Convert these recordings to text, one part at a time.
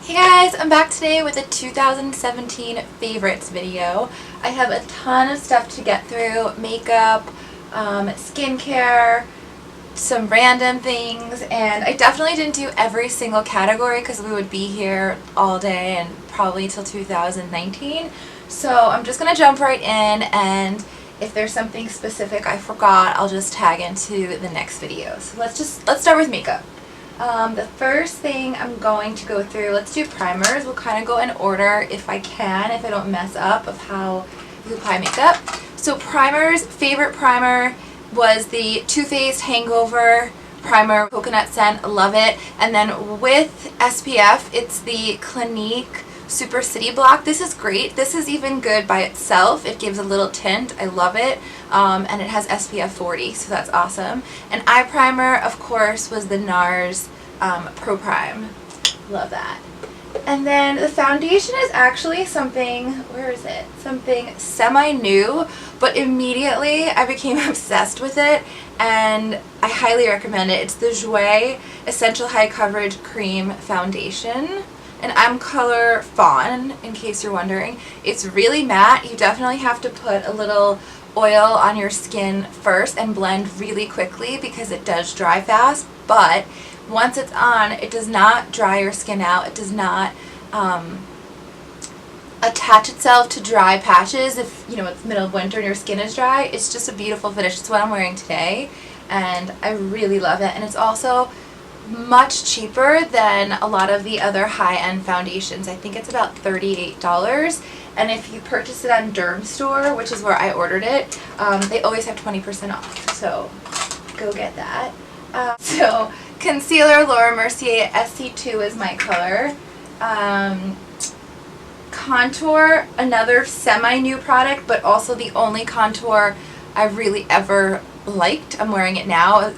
Hey guys, I'm back today with a 2017 favorites video. I have a ton of stuff to get through, makeup, skincare, some random things, and I definitely didn't do every single category because we would be here all day and probably till 2019. So I'm just going to jump right in, and if there's something specific I forgot, I'll just tag into the next video. So let's start with makeup. The first thing I'm going to go through, let's do primers. We'll kind of go in order if I can, if I don't mess up, of how you apply makeup. So primers, favorite primer was the Too Faced Hangover primer, coconut scent, love it. And then with SPF, it's the Clinique Super City Block. This is great. This is even good by itself. It gives a little tint. I love it. And it has SPF 40, so that's awesome. And eye primer, of course, was the NARS Pro Prime. Love that. And then the foundation is actually something, where is it? Something semi-new, but immediately I became obsessed with it, and I highly recommend it. It's the Jouer Essential High Coverage Cream Foundation. And I'm color Fawn, in case you're wondering. It's really matte. You definitely have to put a little oil on your skin first and blend really quickly because it does dry fast. But once it's on, it does not dry your skin out. It does not attach itself to dry patches if, you know, it's middle of winter and your skin is dry. It's just a beautiful finish. It's what I'm wearing today, and I really love it. And it's also much cheaper than a lot of the other high-end foundations. I think it's about $38, and if you purchase it on Derm Store, which is where I ordered it, they always have 20% off, so go get that. So concealer, Laura Mercier SC2 is my color. Contour, another semi-new product, but also the only contour I've really ever liked. I'm wearing it now.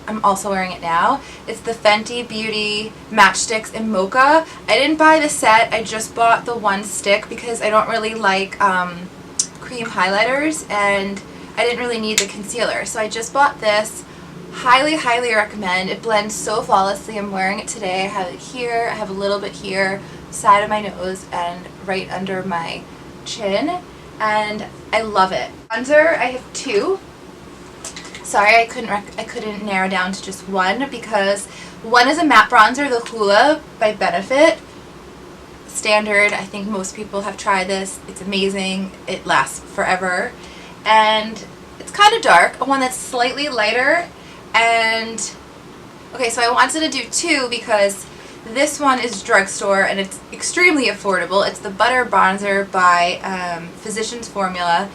I'm also wearing it now. It's the Fenty Beauty Matchsticks in Mocha. I didn't buy the set, I just bought the one stick because I don't really like cream highlighters, and I didn't really need the concealer. So I just bought this. Highly, highly recommend. It blends so flawlessly. I'm wearing it today. I have it here, I have a little bit here, side of my nose, and right under my chin, and I love it. Bronzer, I have two. Sorry, I couldn't narrow down to just one because one is a matte bronzer, the Hoola by Benefit. Standard. I think most people have tried this. It's amazing. It lasts forever. And it's kind of dark. One that's slightly lighter. And okay, so I wanted to do two because this one is drugstore and it's extremely affordable. It's the Butter Bronzer by Physicians Formula.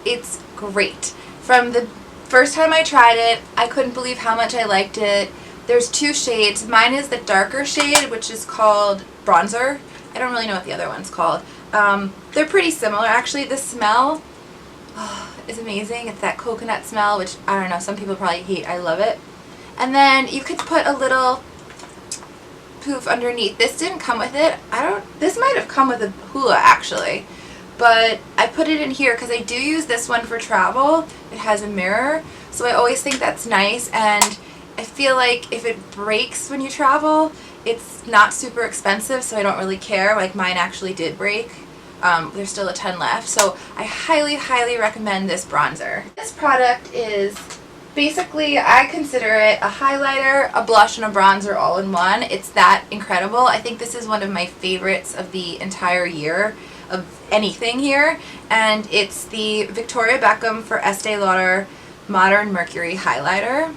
It's great. From the first time I tried it, I couldn't believe how much I liked it. There's two shades. Mine is the darker shade, which is called Bronzer. I don't really know what the other one's called. They're pretty similar, actually. The smell is amazing. It's that coconut smell, which, I don't know, some people probably hate. I love it. And then you could put a little poof underneath. This didn't come with it. This might have come with a Hoola, actually. But I put it in here because I do use this one for travel. It has a mirror, so I always think that's nice, and I feel like if it breaks when you travel, it's not super expensive, so I don't really care. Like, mine actually did break. There's still a ton left, so I highly, highly recommend this bronzer. This product is basically, I consider it a highlighter, a blush, and a bronzer all in one. It's that incredible. I think this is one of my favorites of the entire year of anything here, and it's the Victoria Beckham for Estee Lauder Modern Mercury highlighter.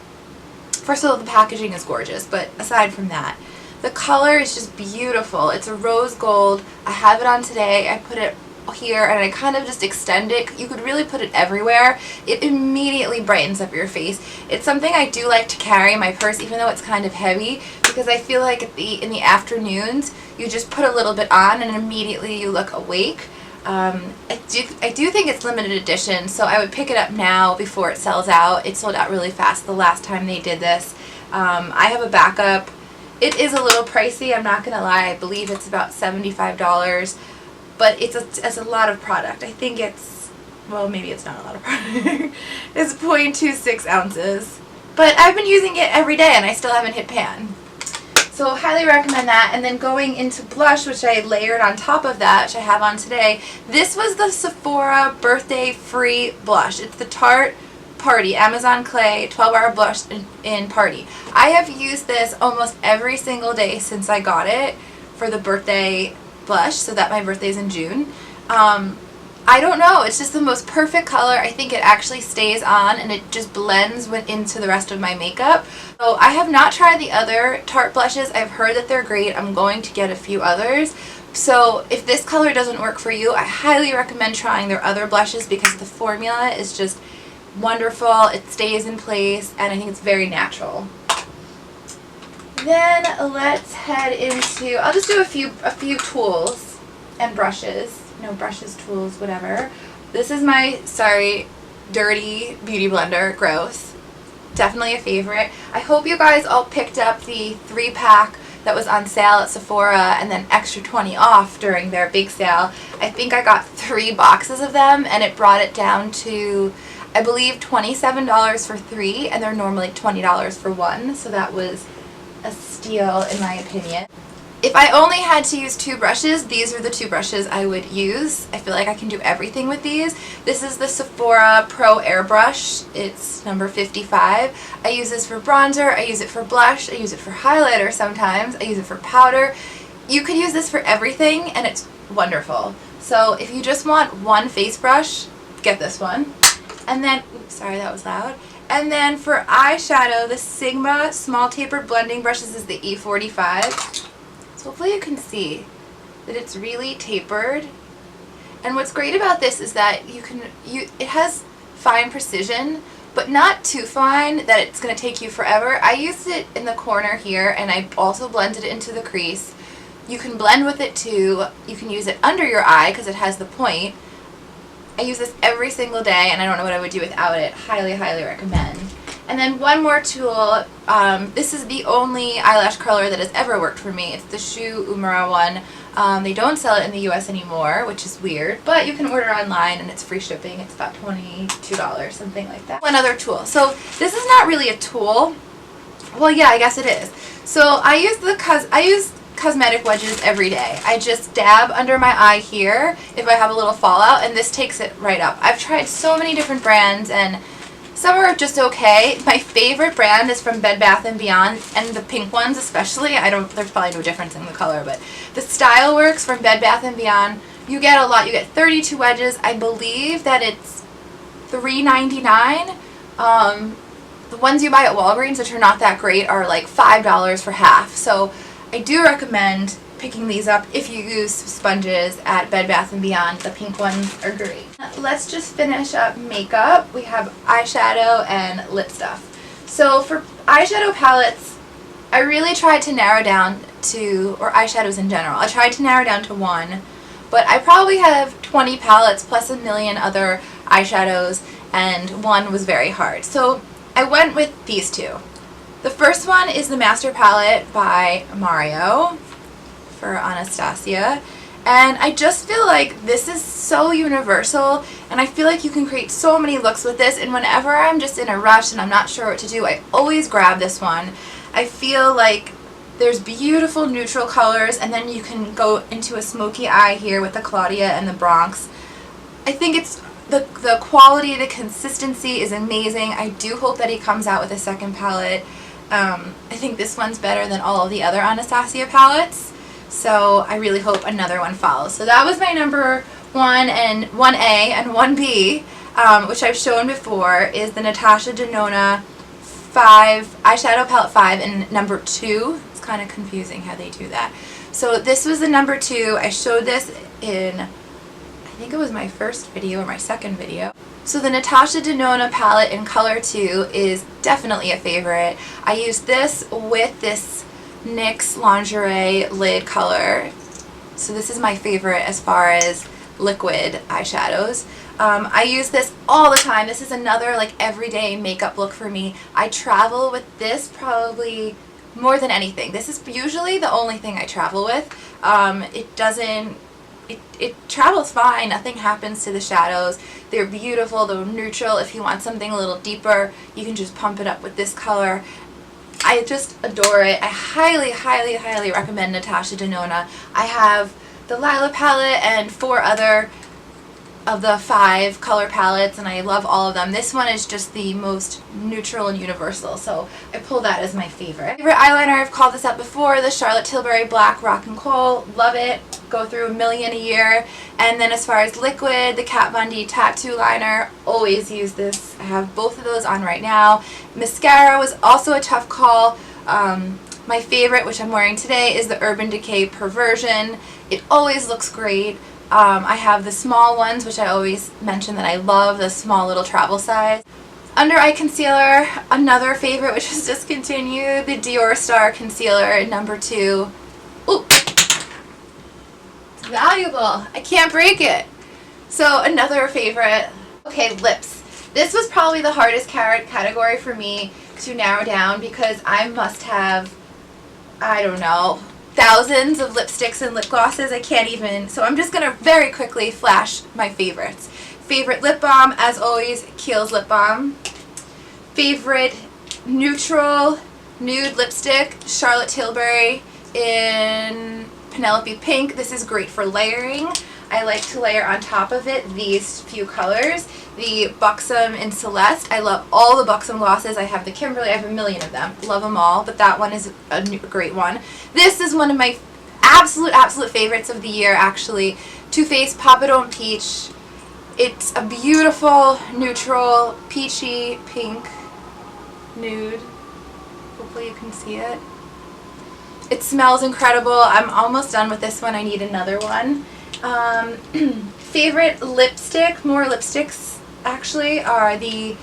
First of all, the packaging is gorgeous, but aside from that, the color is just beautiful. It's a rose gold. I have it on today. I put it here and I kind of just extend it. You could really put it everywhere. It immediately brightens up your face. It's something I do like to carry in my purse, even though it's kind of heavy, because I feel like in the afternoons you just put a little bit on and immediately you look awake. I do think it's limited edition, so I would pick it up now before it sells out. It sold out really fast the last time they did this. I have a backup. It is a little pricey, I'm not gonna lie. I believe it's about $75, but it's a lot of product. I think it's, well, maybe it's not a lot of product. It's 0.26 ounces. But I've been using it every day and I still haven't hit pan. So highly recommend that. And then going into blush, which I layered on top of that, which I have on today, this was the Sephora birthday free blush. It's the Tarte Party Amazon Clay 12-hour blush in Party. I have used this almost every single day since I got it for the birthday blush, so that my birthday is in June. I don't know, it's just the most perfect color. I think it actually stays on and it just blends into the rest of my makeup. So I have not tried the other Tarte blushes. I've heard that they're great. I'm going to get a few others. So if this color doesn't work for you, I highly recommend trying their other blushes because the formula is just wonderful. It stays in place and I think it's very natural. Then let's head into, I'll just do a few tools and brushes. No brushes, tools, whatever. This is my, sorry, dirty beauty blender. Gross. Definitely a favorite. I hope you guys all picked up the 3-pack that was on sale at Sephora and then extra 20 off during their big sale. I think I got 3 boxes of them and it brought it down to, I believe, $27 for 3, and they're normally $20 for 1, so that was a steal in my opinion. If I only had to use 2 brushes, these are the 2 brushes I would use. I feel like I can do everything with these. This is the Sephora Pro Airbrush. It's number 55. I use this for bronzer, I use it for blush, I use it for highlighter sometimes, I use it for powder. You could use this for everything and it's wonderful. So if you just want one face brush, get this one. And then, oops, sorry that was loud. And then for eyeshadow, the Sigma Small Tapered Blending Brush. This is the E45. So hopefully you can see that it's really tapered. And what's great about this is that it has fine precision, but not too fine that it's going to take you forever. I used it in the corner here and I also blended it into the crease. You can blend with it too. You can use it under your eye because it has the point. I use this every single day and I don't know what I would do without it. Highly, highly recommend. And then one more tool. This is the only eyelash curler that has ever worked for me. It's the Shu Uemura one. They don't sell it in the US anymore, which is weird, but you can order online and it's free shipping. It's about $22, something like that. One other tool. So this is not really a tool. Well, yeah, I guess it is. So I use Cosmetic wedges every day. I just dab under my eye here if I have a little fallout, and this takes it right up. I've tried so many different brands and some are just okay. My favorite brand is from Bed Bath & Beyond, and the pink ones especially. There's probably no difference in the color, but the StyleWURKS from Bed Bath & Beyond, you get a lot. You get 32 wedges. I believe that it's $3.99. The ones you buy at Walgreens, which are not that great, are like $5 for half. So I do recommend picking these up if you use sponges at Bed Bath & Beyond. The pink ones are great. Let's just finish up makeup. We have eyeshadow and lip stuff. So for eyeshadow palettes, I really tried to narrow down to, or eyeshadows in general, I tried to narrow down to 1, but I probably have 20 palettes plus a million other eyeshadows, and 1 was very hard. So I went with these 2. The first one is the Master Palette by Mario for Anastasia, and I just feel like this is so universal, and I feel like you can create so many looks with this, and whenever I'm just in a rush and I'm not sure what to do, I always grab this one. I feel like there's beautiful neutral colors, and then you can go into a smoky eye here with the Claudia and the Bronx. I think it's the quality, the consistency is amazing. I do hope that he comes out with a second palette. I think this one's better than all of the other Anastasia palettes, so I really hope another one follows. So that was my number 1 and 1A, and 1B, which I've shown before, is the Natasha Denona Eyeshadow Palette 5 and number 2. It's kind of confusing how they do that. So this was the number 2. I showed this in, I think it was my first video or my second video. So the Natasha Denona palette in color 2 is definitely a favorite. I used this with this NYX Lingerie lid color. So this is my favorite as far as liquid eyeshadows. I use this all the time. This is another like everyday makeup look for me. I travel with this probably more than anything. This is usually the only thing I travel with. It travels fine. Nothing happens to the shadows. They're beautiful. They're neutral. If you want something a little deeper, you can just pump it up with this color. I just adore it. I highly, highly, highly recommend Natasha Denona. I have the Lila palette and 4 other of the 5 color palettes, and I love all of them. This one is just the most neutral and universal, so I pull that as my favorite. Favorite eyeliner, I've called this out before, the Charlotte Tilbury Black Rock and Coal. Love it. Go through a million a year. And then as far as liquid, the Kat Von D Tattoo Liner. Always use this. I have both of those on right now. Mascara was also a tough call. My favorite, which I'm wearing today, is the Urban Decay Perversion. It always looks great. I have the small ones, which I always mention that I love, the small little travel size. Under eye concealer, another favorite, which is discontinued, the Dior Star Concealer in number 2. Ooh, it's valuable. I can't break it. So another favorite. Okay, lips. This was probably the hardest category for me to narrow down because I must have, I don't know, thousands of lipsticks and lip glosses. I can't even, so I'm just going to very quickly flash my favorites. Favorite lip balm, as always, Kiehl's lip balm. Favorite neutral nude lipstick, Charlotte Tilbury in Penelope Pink. This is great for layering. I like to layer on top of it these few colors. The Buxom in Celeste. I love all the Buxom glosses. I have the Kimberly. I have a million of them. Love them all, but that one is a great one. This is one of my absolute favorites of the year, actually. Too Faced Papadone Peach. It's a beautiful, neutral, peachy pink nude. Hopefully you can see it. It smells incredible. I'm almost done with this one. I need another one. Favorite lipstick, more lipsticks actually, are the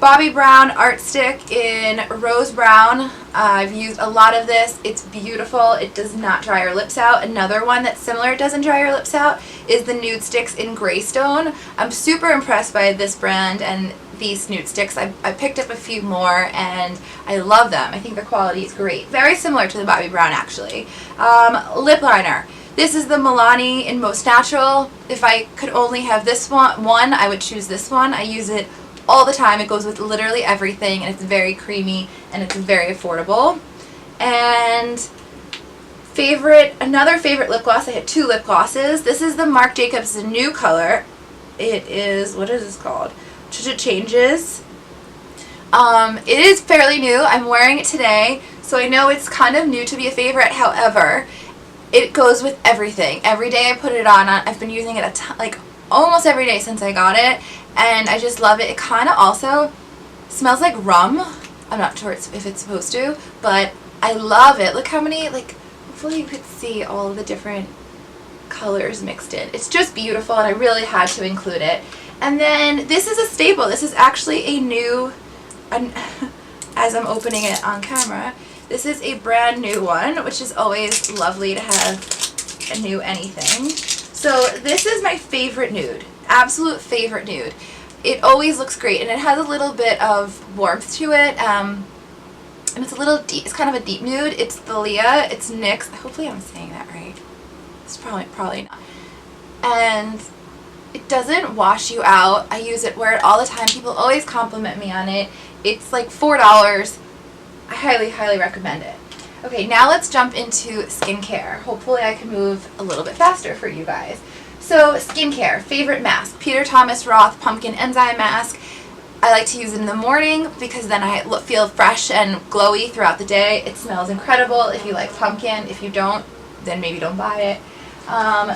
Bobbi Brown Art Stick in Rose Brown. I've used a lot of this. It's beautiful. It does not dry your lips out. Another one that's similar, it doesn't dry your lips out, is the Nude Sticks in Greystone. I'm super impressed by this brand and these nude sticks. I picked up a few more and I love them. I think the quality is great. Very similar to the Bobbi Brown, actually. Lip liner. This is the Milani in Most Natural. If I could only have this one, I would choose this one. I use it all the time. It goes with literally everything, and it's very creamy and it's very affordable. And another favorite lip gloss, I had 2 lip glosses. This is the Marc Jacobs new color. It is, what is this called? Changes. It is fairly new. I'm wearing it today, so I know it's kind of new to be a favorite. However, it goes with everything. Every day I put it on. I've been using it like almost every day since I got it, and I just love it. It kind of also smells like rum. I'm not sure if it's supposed to, but I love it. Look how many, like, hopefully you could see all of the different colors mixed in. It's just beautiful, and I really had to include it. And then this is a staple. This is actually a new, as I'm opening it on camera, this is a brand new one, which is always lovely to have a new anything. So this is my favorite nude, absolute favorite nude. It always looks great, and it has a little bit of warmth to it, and it's a little deep. It's kind of a deep nude. It's Thalia. It's NYX. Hopefully I'm saying that right. It's probably not. And it doesn't wash you out. I use it, wear it all the time. People always compliment me on it. It's like $4. I highly, highly recommend it. Okay, now let's jump into skincare. Hopefully I can move a little bit faster for you guys. So skincare, favorite mask, Peter Thomas Roth Pumpkin Enzyme Mask. I like to use it in the morning because then I feel fresh and glowy throughout the day. It smells incredible if you like pumpkin. If you don't, then maybe don't buy it.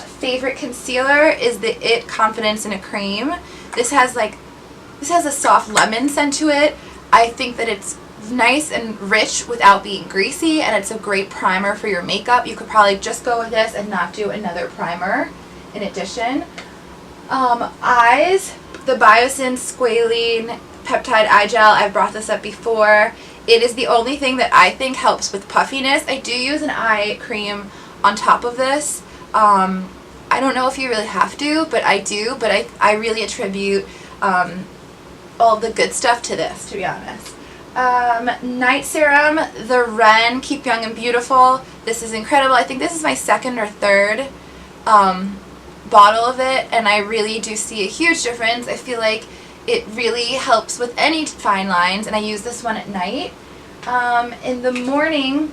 Favorite concealer is the IT Confidence in a Cream. This has a soft lemon scent to it. I think that it's nice and rich without being greasy, and it's a great primer for your makeup. You could probably just go with this and not do another primer in addition. Eyes, the Biotin Squalene Peptide Eye Gel. I've brought this up before. It is the only thing that I think helps with puffiness. I do use an eye cream on top of this. I don't know if you really have to, but I do. But I really attribute all the good stuff to this, to be honest. Night serum, the Ren Keep Young and Beautiful. This is incredible. I think this is my second or third bottle of it, and I really do see a huge difference. I feel like it really helps with any fine lines, and I use this one at night. In the morning,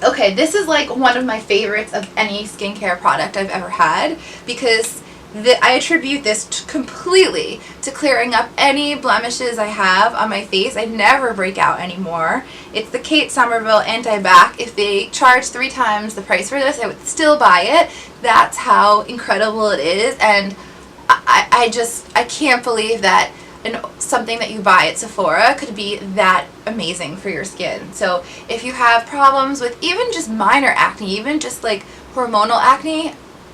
okay, this is like one of my favorites of any skincare product I've ever had, because I attribute this completely to clearing up any blemishes I have on my face. I never break out anymore. It's the Kate Somerville Anti-Bac. If they charged 3 times the price for this, I would still buy it. That's how incredible it is, and I can't believe that something that you buy at Sephora could be that amazing for your skin. So if you have problems with even just minor acne, even just like hormonal acne,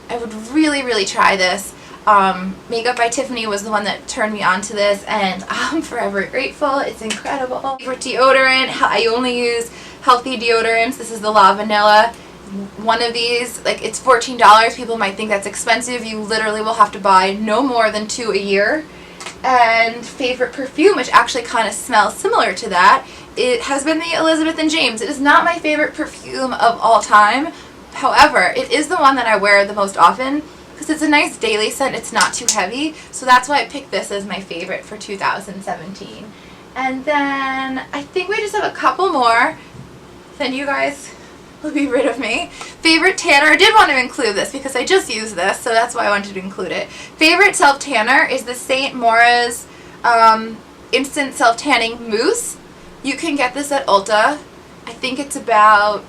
I would really, really try this. Makeup by Tiffany was the one that turned me on to this, and I'm forever grateful. It's incredible. For deodorant, I only use healthy deodorants. This is the La Vanilla. One of these, like, it's $14. People might think that's expensive. You literally will have to buy no more than 2 a year. And favorite perfume, which actually kind of smells similar to that, it has been the Elizabeth & James. It is not my favorite perfume of all time. However, it is the one that I wear the most often because it's a nice daily scent. It's not too heavy. So that's why I picked this as my favorite for 2017. And then I think we just have a couple more. Then you guys will be rid of me. Favorite tanner. I did want to include this because I just used this, so that's why I wanted to include it. Favorite self-tanner is the St. Mora's Instant Self-Tanning Mousse. You can get this at Ulta. I think it's about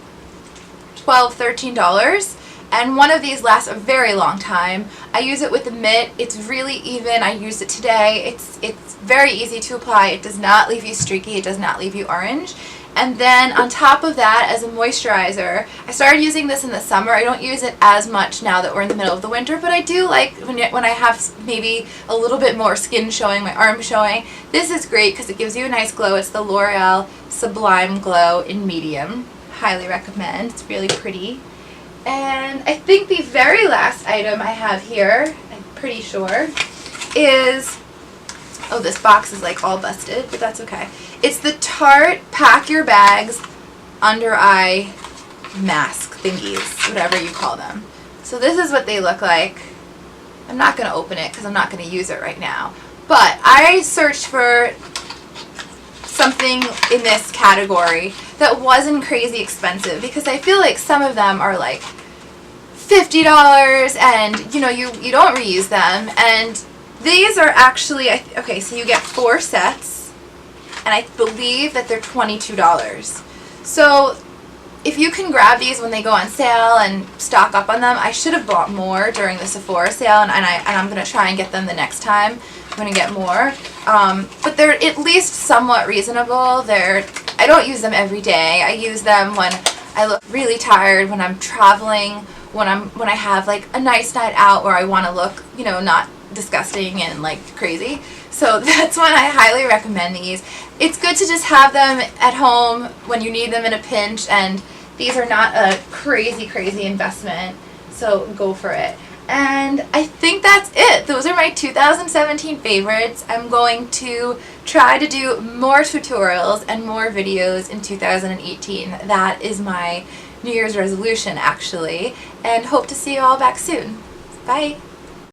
$12, $13. And one of these lasts a very long time. I use it with a mitt. It's really even. I used it today. It's very easy to apply. It does not leave you streaky. It does not leave you orange. And then on top of that, as a moisturizer, I started using this in the summer. I don't use it as much now that we're in the middle of the winter, but I do like when I have maybe a little bit more skin showing, my arm showing. This is great because it gives you a nice glow. It's the L'Oreal Sublime Glow in medium. Highly recommend. It's really pretty. And I think the very last item I have here, I'm pretty sure, is, oh, this box is like all busted, but that's okay. It's the Tarte Pack Your Bags Under Eye Mask thingies, whatever you call them. So this is what they look like. I'm not going to open it because I'm not going to use it right now. But I searched for something in this category that wasn't crazy expensive, because I feel like some of them are like $50 and, you know, you don't reuse them. And these are actually, okay, so you get 4 sets, and I believe that they're $22. So if you can grab these when they go on sale and stock up on them, I should have bought more during the Sephora sale, and I'm going to try and get them the next time. I'm going to get more. But they're at least somewhat reasonable. I don't use them every day. I use them when I look really tired, when I'm traveling, when I have like a nice night out where I want to look, you know, not disgusting and like crazy. So that's when I highly recommend these. It's good to just have them at home when you need them in a pinch, and these are not a crazy investment, so go for it. And I think that's it. Those are my 2017 favorites. I'm going to try to do more tutorials and more videos in 2018. That is my New Year's resolution, actually, and hope to see you all back soon. Bye!